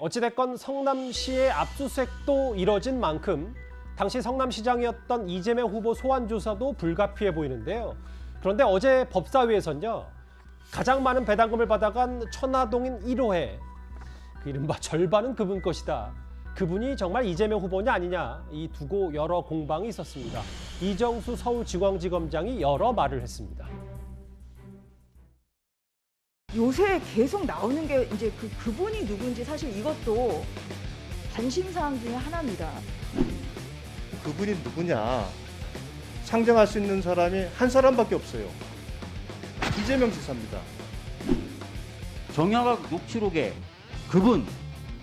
어찌됐건 성남시의 압수수색도 이뤄진 만큼 당시 성남시장이었던 이재명 후보 소환 조사도 불가피해 보이는데요. 그런데 어제 법사위에서는요, 가장 많은 배당금을 받아간 천화동인 1호회, 그 이른바 절반은 그분 것이다. 그분이 정말 이재명 후보냐 아니냐, 이 두고 여러 공방이 있었습니다. 이정수 서울중앙지검장이 여러 말을 했습니다. 요새 계속 나오는 게 이제 그분이 누군지 사실 이것도 관심사항 중에 하나입니다. 그분이 누구냐 상정할 수 있는 사람이 한 사람밖에 없어요. 이재명 지사입니다. 정영학 녹취록에 그분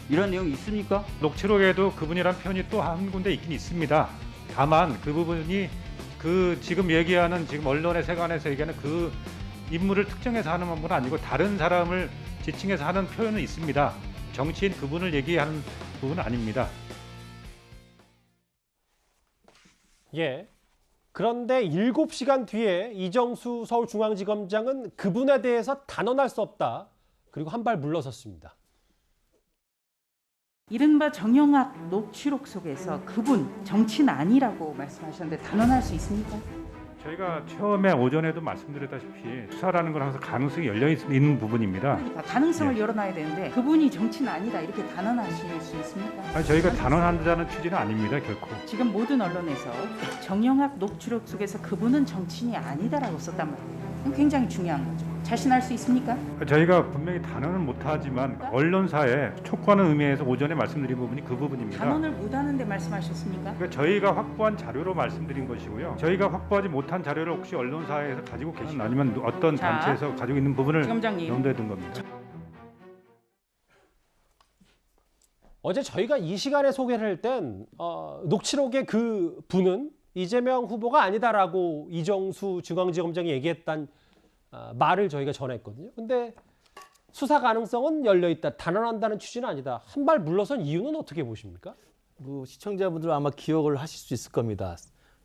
이런 내용이 있습니까? 녹취록에도 그분이란 표현이 또 한 군데 있긴 있습니다. 다만 그 부분이 그 지금 얘기하는 지금 언론의 세간에서 얘기하는 그 인물을 특정해서 하는 부분은 아니고 다른 사람을 지칭해서 하는 표현은 있습니다. 정치인 그분을 얘기하는 부분은 아닙니다. 그런데 7시간 뒤에 이정수 서울중앙지검장은 그분에 대해서 단언할 수 없다. 그리고 한 발 물러섰습니다. 이른바 정영학 녹취록 속에서 그분 정치인 아니라고 말씀하셨는데 단언할 수 있습니까? 저희가 처음에 오전에도 말씀드렸다시피 수사라는 건 항상 가능성이 열려 있는 부분입니다. 그러니까 가능성을 열어놔야 되는데 그분이 정치인 아니다 이렇게 단언하실 수 있습니까? 아니, 저희가 단언한다는 취지는 아닙니다, 결코. 지금 모든 언론에서 정영학 녹취록 속에서 그분은 정치인이 아니다라고 썼단 말이에요. 굉장히 중요한 거죠. 자신할 수 있습니까? 저희가 분명히 단언은 못하지만 언론사에 촉구하는 의미에서 오전에 말씀드린 부분이 그 부분입니다. 단언을 못하는데 말씀하셨습니까? 그러니까 저희가 확보한 자료로 말씀드린 것이고요. 저희가 확보하지 못한 자료를 혹시 언론사에서 가지고 계신 아니면 어떤 자, 단체에서 가지고 있는 부분을 지검장님. 염두에 둔 겁니다. 어제 저희가 이 시간에 소개를 할 땐 녹취록의 그 분은 이재명 후보가 아니다라고 이정수 중앙지검장이 얘기했단 말을 저희가 전했거든요. 근데 수사 가능성은 열려있다. 단언한다는 취지는 아니다. 한 발 물러선 이유는 어떻게 보십니까? 시청자분들은 아마 기억을 하실 수 있을 겁니다.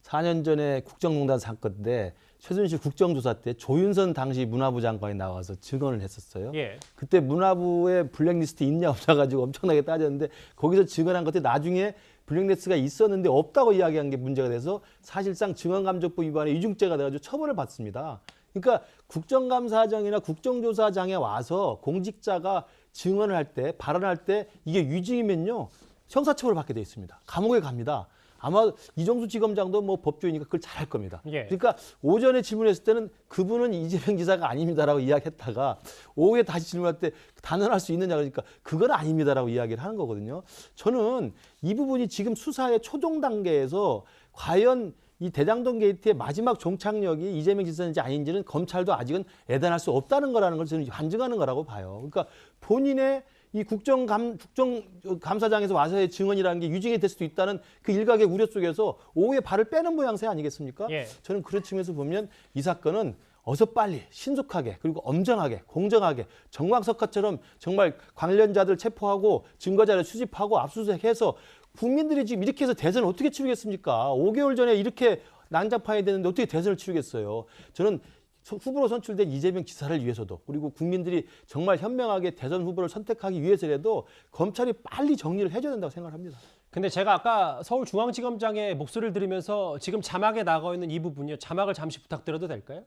4년 전에 국정농단 사건인데 최순실 국정조사 때 조윤선 당시 문화부 장관이 나와서 증언을 했었어요. 그때 문화부에 블랙리스트 있냐 없냐 가지고 엄청나게 따졌는데 거기서 증언한 것들이 나중에 블랙리스트가 있었는데 없다고 이야기한 게 문제가 돼서 사실상 증언감적법 위반의 위중죄가 돼가지고 처벌을 받습니다. 그러니까 국정감사장이나 국정조사장에 와서 공직자가 증언을 할 때, 발언할 때 이게 위증이면요 형사처벌을 받게 돼 있습니다. 감옥에 갑니다. 아마 이정수 지검장도 뭐 법조이니까 그걸 잘할 겁니다. 그러니까 오전에 질문했을 때는 그분은 이재명 지사가 아닙니다라고 이야기했다가 오후에 다시 질문할 때 단언할 수 있느냐 그러니까 그건 아닙니다라고 이야기를 하는 거거든요. 저는 이 부분이 지금 수사의 초동 단계에서 과연 이 대장동 게이트의 마지막 종착역이 이재명 지사인지 아닌지는 검찰도 아직은 예단할 수 없다는 거라는 걸 저는 반증하는 거라고 봐요. 그러니까 본인의 이 국정감사장에서 와서의 증언이라는 게 유증이 될 수도 있다는 그 일각의 우려 속에서 오후에 발을 빼는 모양새 아니겠습니까? 저는 그런 측면에서 보면 이 사건은 어서 빨리 신속하게 그리고 엄정하게 공정하게 정광석화처럼 정말 관련자들 체포하고 증거자료 수집하고 압수수색해서 국민들이 지금 이렇게 해서 대선을 어떻게 치르겠습니까? 5개월 전에 이렇게 난잡해야 되는데 어떻게 대선을 치르겠어요? 저는 후보로 선출된 이재명 지사를 위해서도 그리고 국민들이 정말 현명하게 대선 후보를 선택하기 위해서라도 검찰이 빨리 정리를 해줘야 된다고 생각합니다. 근데 제가 아까 서울중앙지검장의 목소리를 들으면서 지금 자막에 나가 있는 이 부분이요. 자막을 잠시 부탁드려도 될까요?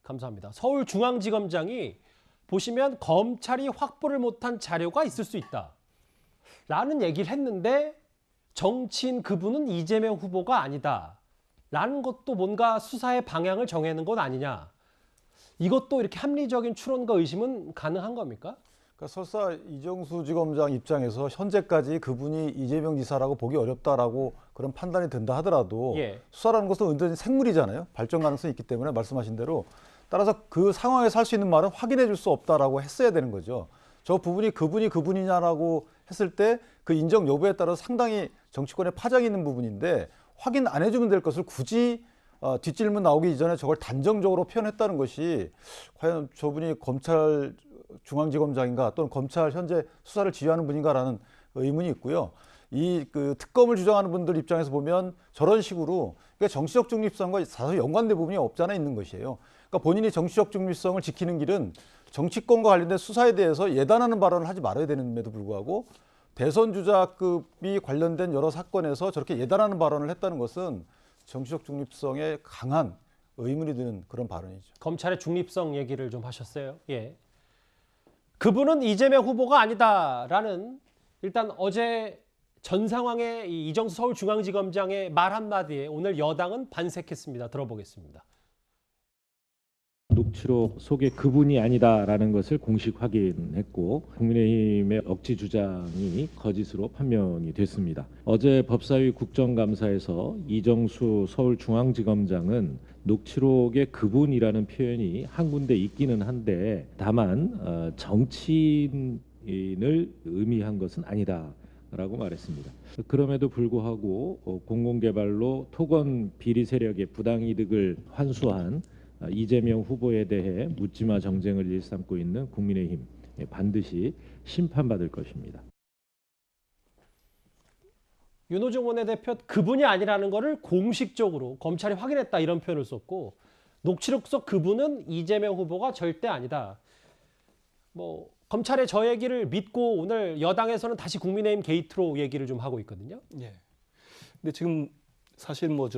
감사합니다. 서울중앙지검장이 보시면 검찰이 확보를 못한 자료가 있을 수 있다. 라는 얘기를 했는데 정치인 그분은 이재명 후보가 아니다. 라는 것도 뭔가 수사의 방향을 정하는 것 아니냐. 이것도 이렇게 합리적인 추론과 의심은 가능한 겁니까? 그러니까 설사 이정수 지검장 입장에서 현재까지 그분이 이재명 지사라고 보기 어렵다라고 그런 판단이 든다 하더라도 수사라는 것은 완전히 생물이잖아요. 발전 가능성이 있기 때문에 말씀하신 대로 따라서 그 상황에서 할 수 있는 말은 확인해 줄 수 없다라고 했어야 되는 거죠. 저 부분이 그분이 그분이냐라고 했을 때 그 인정 여부에 따라서 상당히 정치권에 파장이 있는 부분인데 확인 안 해주면 될 것을 굳이 뒷질문 나오기 이전에 저걸 단정적으로 표현했다는 것이 과연 저분이 검찰 중앙지검장인가 또는 검찰 현재 수사를 지휘하는 분인가라는 의문이 있고요. 이 그 특검을 주장하는 분들 입장에서 보면 저런 식으로 그러니까 정치적 중립성과 사실 연관된 부분이 없지 않아 있는 것이에요. 그러니까 본인이 정치적 중립성을 지키는 길은 정치권과 관련된 수사에 대해서 예단하는 발언을 하지 말아야 되는데도 불구하고 대선 주자급이 관련된 여러 사건에서 저렇게 예단하는 발언을 했다는 것은 정치적 중립성에 강한 의문이 드는 그런 발언이죠. 검찰의 중립성 얘기를 좀 하셨어요. 예. 그분은 이재명 후보가 아니다라는 일단 어제 전 상황의 이정수 서울중앙지검장의 말 한마디에 오늘 여당은 반색했습니다. 들어보겠습니다. 녹취록 속에 그분이 아니다라는 것을 공식 확인했고 국민의힘의 억지 주장이 거짓으로 판명이 됐습니다. 어제 법사위 국정감사에서 이정수 서울중앙지검장은 녹취록에 그분이라는 표현이 한 군데 있기는 한데 다만 정치인을 의미한 것은 아니다라고 말했습니다. 그럼에도 불구하고 공공개발로 토건 비리 세력의 부당이득을 환수한 이재명 후보에 대해 묻지마 정쟁을 일삼고 있는 국민의힘 반드시 심판받을 것입니다. 윤호중 원내대표 그분이 아니라는 것을 공식적으로 검찰이 확인했다 이런 표현을 썼고 녹취록 속 그분은 이재명 후보가 절대 아니다. 뭐 검찰의 저 얘기를 믿고 오늘 여당에서는 다시 국민의힘 게이트로 얘기를 좀 하고 있거든요. 예. 근데 지금 사실 뭐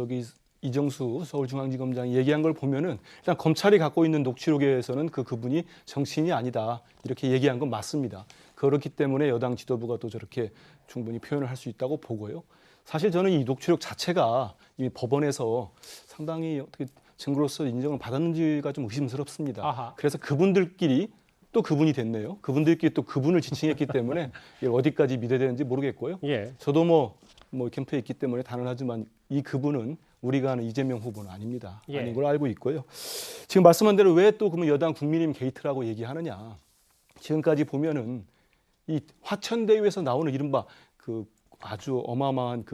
이정수 서울중앙지검장이 얘기한 걸 보면은 일단 검찰이 갖고 있는 녹취록에서는 그분이 정치인이 아니다 이렇게 얘기한 건 맞습니다. 그렇기 때문에 여당 지도부가 또 저렇게 충분히 표현을 할 수 있다고 보고요. 사실 저는 이 녹취록 자체가 이미 법원에서 상당히 어떻게 증거로서 인정을 받았는지가 좀 의심스럽습니다. 아하. 그래서 그분들끼리 또 그분이 됐네요. 그분들끼리 또 그분을 지칭했기 때문에 어디까지 믿어야 되는지 모르겠고요. 예. 저도 뭐 캠프에 있기 때문에 단언하지만 이 그분은 우리가 아는 이재명 후보는 아닙니다. 예. 아닌 걸 알고 있고요. 지금 말씀한 대로 왜 또 그러면 여당 국민의힘 게이트라고 얘기하느냐. 지금까지 보면은 이 화천대유에서 나오는 이른바 그 아주 어마어마한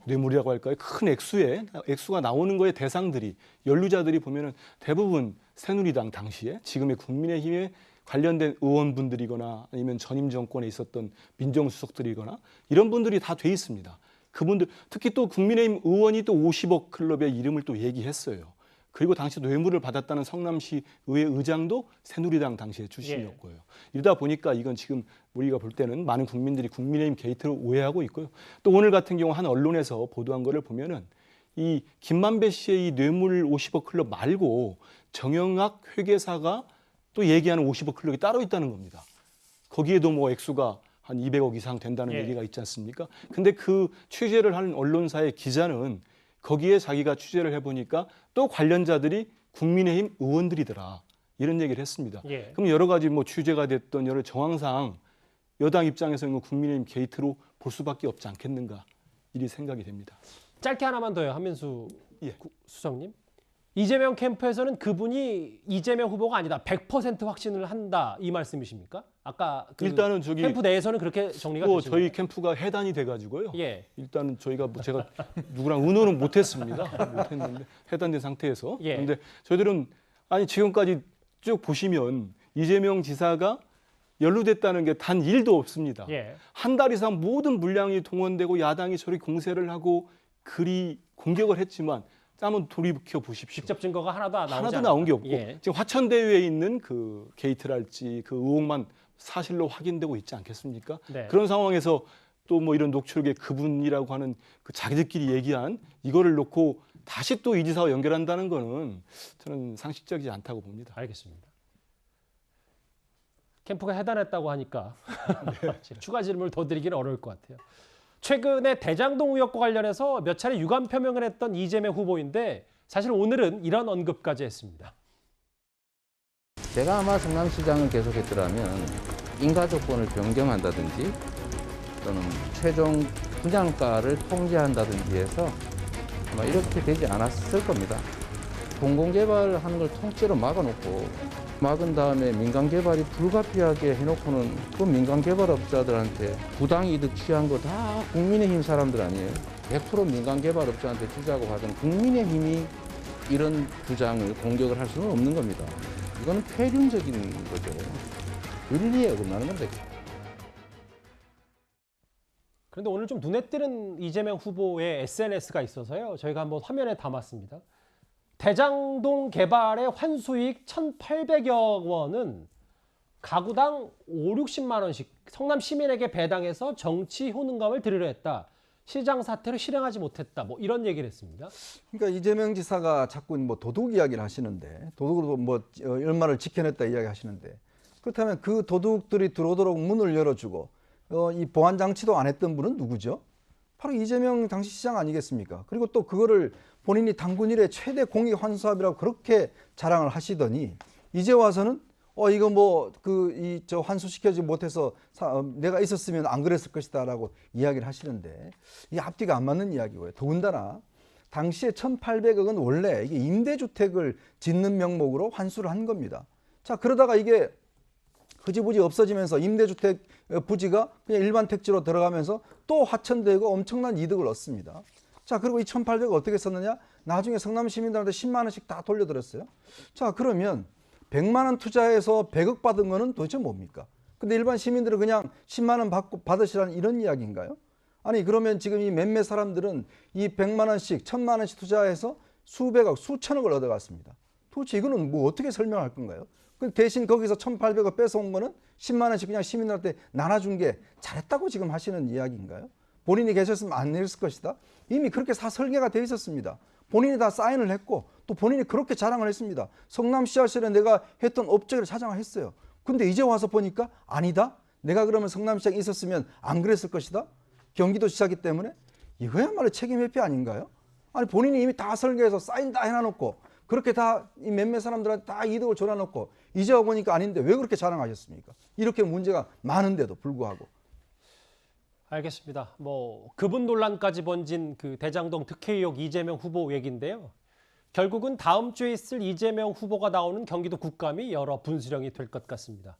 뇌물이라고 할까요? 큰 액수가 나오는 거에 대상들이 연루자들이 보면은 대부분 새누리당 당시에 지금의 국민의힘에 관련된 의원분들이거나 아니면 전임 정권에 있었던 민정수석들이거나 이런 분들이 다 돼 있습니다. 그분들 특히 또 국민의힘 의원이 또 50억 클럽의 이름을 또 얘기했어요. 그리고 당시 뇌물을 받았다는 성남시 의회 의장도 새누리당 당시의 출신이었고요. 이러다 보니까 이건 지금 우리가 볼 때는 많은 국민들이 국민의힘 게이트로 오해하고 있고요. 또 오늘 같은 경우 한 언론에서 보도한 거를 보면은 이 김만배 씨의 이 뇌물 50억 클럽 말고 정영학 회계사가 또 얘기하는 50억 클럽이 따로 있다는 겁니다. 거기에도 뭐 액수가 한 200억 이상 된다는 얘기가 있지 않습니까? 근데 그 취재를 하는 언론사의 기자는 거기에 자기가 취재를 해보니까 또 관련자들이 국민의힘 의원들이더라. 이런 얘기를 했습니다. 예. 그럼 여러 가지 뭐 취재가 됐던 여러 정황상 여당 입장에서는 국민의힘 게이트로 볼 수밖에 없지 않겠는가 이리 생각이 됩니다. 짧게 하나만 더요. 한민수 수석님. 이재명 캠프에서는 그분이 이재명 후보가 아니다. 100% 확신을 한다. 이 말씀이십니까? 아까 일단은 캠프 내에서는 그렇게 정리가 되시나요? 저희 캠프가 해단이 돼가지고요. 예. 일단은 저희가 제가 누구랑 의논은 못했습니다. 못했는데 해단된 상태에서. 예. 그런데 저희들은 지금까지 쭉 보시면 이재명 지사가 연루됐다는 게 단 1도 없습니다. 예. 한 달 이상 모든 물량이 동원되고 야당이 저리 공세를 하고 그리 공격을 했지만 한번 돌이켜 보십시오. 직접 증거가 하나도 나온 게 없고 예. 지금 화천대유에 있는 그 게이트랄지 그 의혹만 사실로 확인되고 있지 않겠습니까? 네. 그런 상황에서 또 뭐 이런 녹취록에 그분이라고 하는 그 자기들끼리 얘기한 이거를 놓고 다시 또 이 지사와 연결한다는 거는 저는 상식적이지 않다고 봅니다. 알겠습니다. 캠프가 해단했다고 하니까 추가 질문을 더 드리기는 어려울 것 같아요. 최근에 대장동 의혹과 관련해서 몇 차례 유감 표명을 했던 이재명 후보인데 사실 오늘은 이런 언급까지 했습니다. 제가 아마 성남시장을 계속했더라면 인가 조건을 변경한다든지 또는 최종 분양가를 통제한다든지 해서 아마 이렇게 되지 않았을 겁니다. 공공개발하는 걸 통째로 막아놓고 막은 다음에 민간개발이 불가피하게 해놓고는 그 민간개발업자들한테 부당이득 취한 거 다 국민의힘 사람들 아니에요. 100% 민간개발업자한테 주자고 하던 국민의힘이 이런 주장을 공격을 할 수는 없는 겁니다. 이거는 폐륜적인 거죠. 윤리에 어긋나는 건데. 그런데 오늘 좀 눈에 띄는 이재명 후보의 SNS가 있어서요. 저희가 한번 화면에 담았습니다. 대장동 개발의 환수익 1,800여 원은 가구당 5, 60만 원씩 성남 시민에게 배당해서 정치 효능감을 드리려 했다. 시장 사태로 실행하지 못했다. 뭐 이런 얘기를 했습니다. 그러니까 이재명 지사가 자꾸 뭐 도둑 이야기를 하시는데 도둑으로 뭐 얼마를 지켜냈다 이야기 하시는데 그렇다면 그 도둑들이 들어오도록 문을 열어주고 이 보안 장치도 안 했던 분은 누구죠? 바로 이재명 당시 시장 아니겠습니까? 그리고 또 그거를 본인이 당군 일의 최대 공익 환수합이라고 그렇게 자랑을 하시더니 이제 와서는 이거 뭐 저 환수시켜지 못해서 내가 있었으면 안 그랬을 것이다라고 이야기를 하시는데 이 앞뒤가 안 맞는 이야기고요. 더군다나 당시에 1,800억은 원래 이게 임대주택을 짓는 명목으로 환수를 한 겁니다. 자, 그러다가 이게 흐지부지 없어지면서 임대주택 부지가 그냥 일반 택지로 들어가면서 또 화천되고 엄청난 이득을 얻습니다. 자, 그리고 이 1,800억 어떻게 썼느냐? 나중에 성남 시민들한테 10만 원씩 다 돌려드렸어요. 자, 그러면 100만 원 투자해서 100억 받은 거는 도대체 뭡니까? 근데 일반 시민들은 그냥 10만 원 받으시라는 이런 이야기인가요? 아니, 그러면 지금 이 몇몇 사람들은 이 100만 원씩, 1000만 원씩 투자해서 수백억, 수천억을 얻어갔습니다. 도대체 이거는 뭐 어떻게 설명할 건가요? 대신 거기서 1,800억 뺏어온 거는 10만 원씩 그냥 시민들한테 나눠준 게 잘했다고 지금 하시는 이야기인가요? 본인이 계셨으면 안 했을 것이다. 이미 그렇게 다 설계가 돼 있었습니다. 본인이 다 사인을 했고 또 본인이 그렇게 자랑을 했습니다. 성남시장실에 내가 했던 업적을 자랑을 했어요. 근데 이제 와서 보니까 아니다. 내가 그러면 성남시장에 있었으면 안 그랬을 것이다. 경기도지사기 때문에 이거야말로 책임 회피 아닌가요? 아니 본인이 이미 다 설계해서 사인 다 해놔놓고 그렇게 다 이 몇몇 사람들한테 다 이득을 줘놔놓고 이제 와 보니까 아닌데 왜 그렇게 자랑하셨습니까? 이렇게 문제가 많은데도 불구하고. 알겠습니다. 뭐 그분 논란까지 번진 그 대장동 특혜 의혹 이재명 후보 얘기인데요. 결국은 다음 주에 있을 이재명 후보가 나오는 경기도 국감이 여러 분수령이 될 것 같습니다.